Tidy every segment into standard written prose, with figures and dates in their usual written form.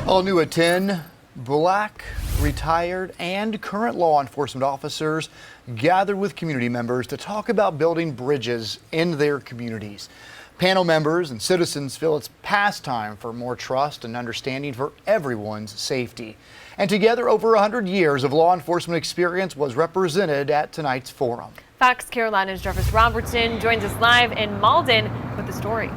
All new at 10, Black, retired, and current law enforcement officers gathered with community members to talk about building bridges in their communities. Panel members and citizens feel it's past time for more trust and understanding for everyone's safety. And together, over 100 years of law enforcement experience was represented at tonight's forum. Fox Carolina's Jarvis Robertson joins us live in Malden with the story.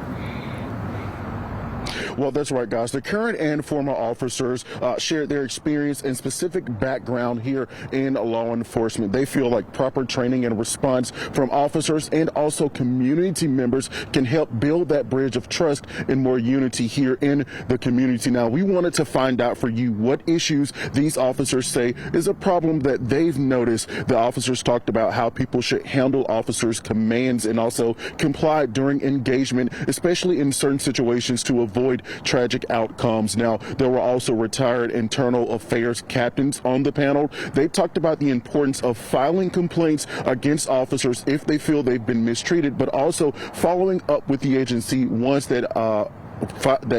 Well, that's right, guys. The current and former officers shared their experience and specific background here in law enforcement. They feel like proper training and response from officers and also community members can help build that bridge of trust and more unity here in the community. Now, we wanted to find out for you what issues these officers say is a problem that they've noticed. The officers talked about how people should handle officers' commands and also comply during engagement, especially in certain situations to avoid tragic outcomes. Now, there were also retired internal affairs captains on the panel. They talked about the importance of filing complaints against officers if they feel they've been mistreated, but also following up with the agency once that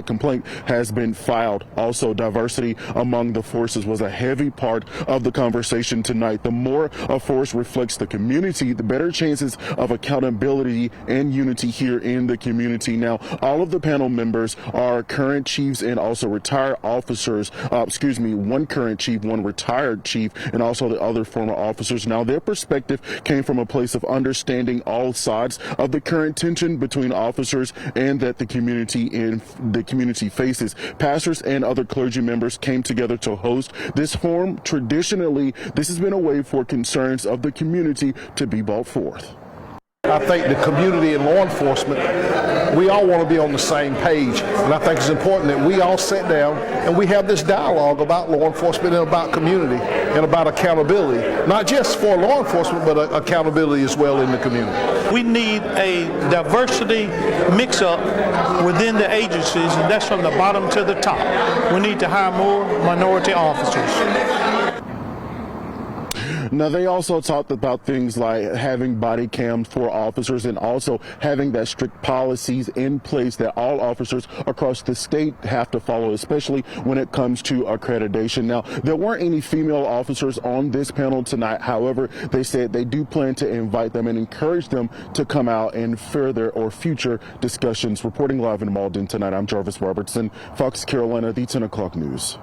complaint has been filed. Also, diversity among the forces was a heavy part of the conversation tonight. The more a force reflects the community, the better chances of accountability and unity here in the community. Now, all of the panel members are current chiefs and also retired officers. One current chief, one retired chief, and also the other former officers. Now, their perspective came from a place of understanding all sides of the current tension between officers and that the community faces. Pastors and other clergy members came together to host this forum. Traditionally, this has been a way for concerns of the community to be brought forth. I think the community and law enforcement, we all want to be on the same page, and I think it's important that we all sit down and we have this dialogue about law enforcement and about community and about accountability, not just for law enforcement, but accountability as well in the community. We need a diversity mix-up within the agencies, and that's from the bottom to the top. We need to hire more minority officers. Now, they also talked about things like having body cams for officers and also having that strict policies in place that all officers across the state have to follow, especially when it comes to accreditation. Now, there weren't any female officers on this panel tonight. However, they said they do plan to invite them and encourage them to come out in further or future discussions. Reporting live in Malden tonight, I'm Jarvis Robertson, Fox Carolina, the 10 o'clock news.